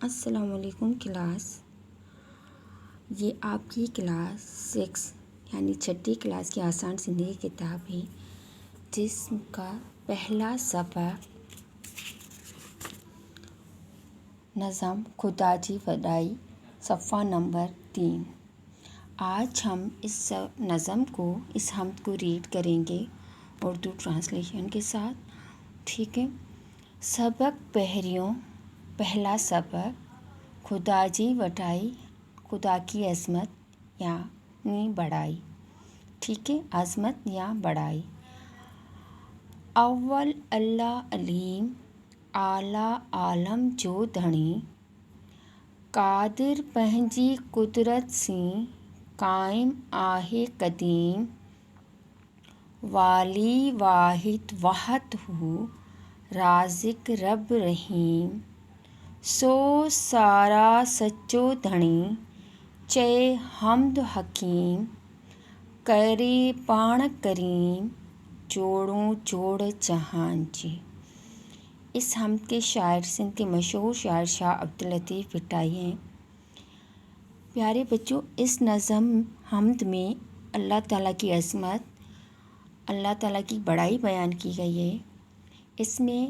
السلام علیکم کلاس، یہ آپ کی کلاس 6 یعنی چھٹی کلاس کی آسان زندگی کتاب ہے، جس کا پہلا سبق نظم خدا جی وڈائی صفحہ نمبر 3۔ آج ہم اس نظم کو، اس حمد کو ریڈ کریں گے اردو ٹرانسلیشن کے ساتھ، ٹھیک ہے۔ سبق پہریوں، پہلا سبق خدا جی وڈائی، خدا کی عظمت یعنی بڑائی، ٹھیک ہے، عظمت یا بڑائی۔ اول اللہ علیم، اعلیٰ عالم جو دھنی، قادر پنہنجی قدرت سیں قائم آہے قدیم، والی واحد وحد ہو رازق رب رحیم، سو سارا سچو دھنی چے حمد حکیم، کرے پاڻ کریم جوڑوں جوڑ جہان جی۔ اس حمد کے شاعر سندھ کے مشہور شاعر شاہ عبداللطیف بھٹائی ہیں۔ پیارے بچوں، اس نظم حمد میں اللہ تعالیٰ کی عظمت، اللہ تعالیٰ کی بڑائی بیان کی گئی ہے۔ اس میں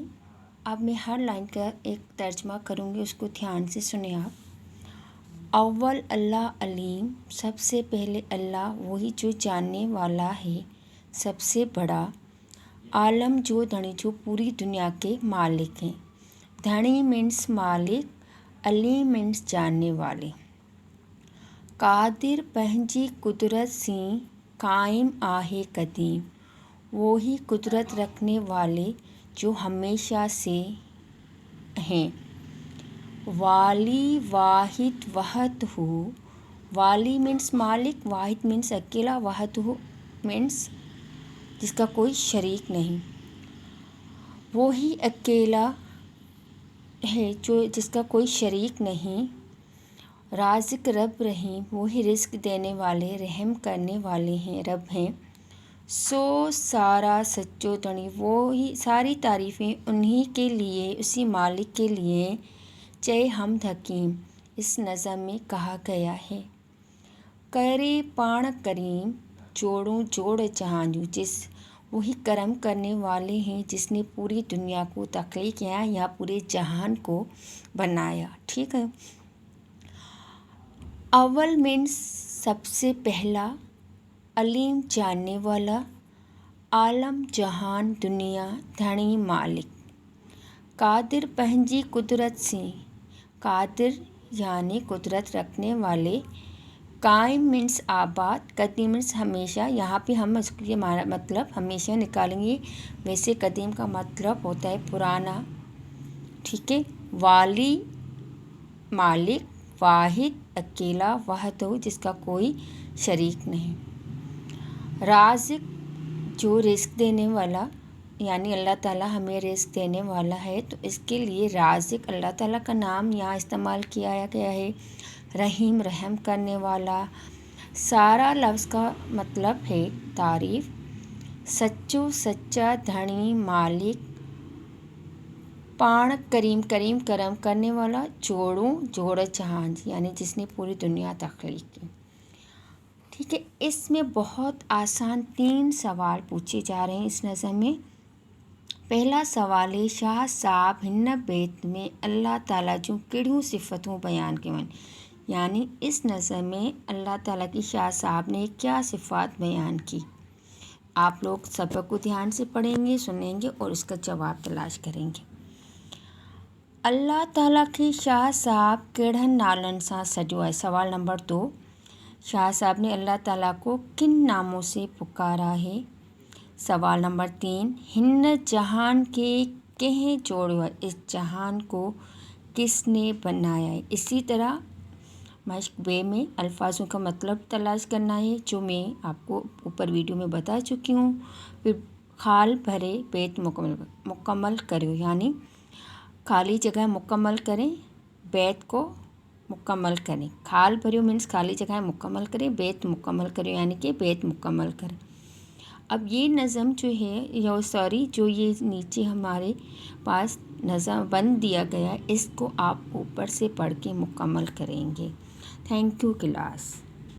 اب میں ہر لائن کا ایک ترجمہ کروں گی، اس کو دھیان سے سنیں آپ۔ اول اللہ علیم، سب سے پہلے اللہ وہی جو جاننے والا ہے، سب سے بڑا۔ عالم جو دھنی، جو پوری دنیا کے مالک ہیں۔ دھنی مینس مالک، علیم مینس جاننے والے۔ قادر پنہنجی قدرت سیں قائم آہے قدیم، وہی قدرت رکھنے والے جو ہمیشہ سے ہیں۔ والی واحد وحد ہو، والی مینس مالک، واحد مینس اکیلا، وحد ہو مینس جس کا کوئی شریک نہیں، وہی اکیلا ہے جو جس کا کوئی شریک نہیں۔ رازق رب رحیم، وہی رزق دینے والے، رحم کرنے والے ہیں، رب ہیں۔ سو سارا سچو دھنی، وہی ساری تعریفیں انہی کے لیے، اسی مالک کے لیے۔ چے حمد حکیم، اس نظم میں کہا گیا ہے۔ کرے پاڻ کریم، جوڑوں جوڑ جہان جو، وہی کرم کرنے والے ہیں جس نے پوری دنیا کو تخلیق کیا یا پورے جہان کو بنایا، ٹھیک ہے۔ اول مینس سب سے پہلا، علیم جاننے والا، عالم جہان دنیا، دھنی مالک۔ قادر پنہنجی قدرت سیں، قادر یعنی قدرت رکھنے والے، قائم مینس آباد، قدیم مینس ہمیشہ، یہاں پہ ہم اس کے مطلب ہمیشہ نکالیں گے، ویسے قدیم کا مطلب ہوتا ہے پرانا، ٹھیک ہے۔ والی مالک، واحد اکیلا، وحد ہو جس کا کوئی شریک نہیں۔ رازق جو رزق دینے والا، یعنی اللہ تعالیٰ ہمیں رزق دینے والا ہے، تو اس کے لیے رازق اللہ تعالیٰ کا نام یہاں استعمال کیا گیا ہے۔ رحیم رحم کرنے والا، سارا لفظ کا مطلب ہے تعریف۔ سچو سچا، دھنی مالک، پاڻ کریم کریم کرم کرنے والا، جوڑوں جوڑ جہان یعنی جس نے پوری دنیا تخلیق کی، ٹھیک ہے۔ اس میں بہت آسان 3 سوال پوچھے جا رہے ہیں اس نظم میں۔ پہلا سوال ہے، شاہ صاحب ہن بیت میں اللہ تعالیٰ جوں کہڑیوں صفتوں بیان کیون، یعنی اس نظم میں اللہ تعالیٰ کی شاہ صاحب نے کیا صفات بیان کی۔ آپ لوگ سبق کو دھیان سے پڑھیں گے، سنیں گے اور اس کا جواب تلاش کریں گے۔ اللہ تعالیٰ کے شاہ صاحب کہڑن نالن سان سڏیو ہے۔ سوال نمبر 2، شاہ صاحب نے اللہ تعالیٰ کو کن ناموں سے پکارا ہے۔ سوال نمبر 3، ہن جہان کے کہیں جوڑو ہے، اس جہان کو کس نے بنایا ہے۔ اسی طرح مشق بے میں الفاظوں کا مطلب تلاش کرنا ہے، جو میں آپ کو اوپر ویڈیو میں بتا چکی ہوں۔ پھر خال بھرے بیت مکمل کرو، یعنی خالی جگہ مکمل کریں، بیت کو مکمل کریں۔ خال بھریو مینس خالی جگہ مکمل کریں، بیت مکمل کریں یعنی کہ بیت مکمل کریں۔ اب یہ نظم جو ہے جو یہ نیچے ہمارے پاس نظم بند دیا گیا ہے، اس کو آپ اوپر سے پڑھ کے مکمل کریں گے۔ Thank you class.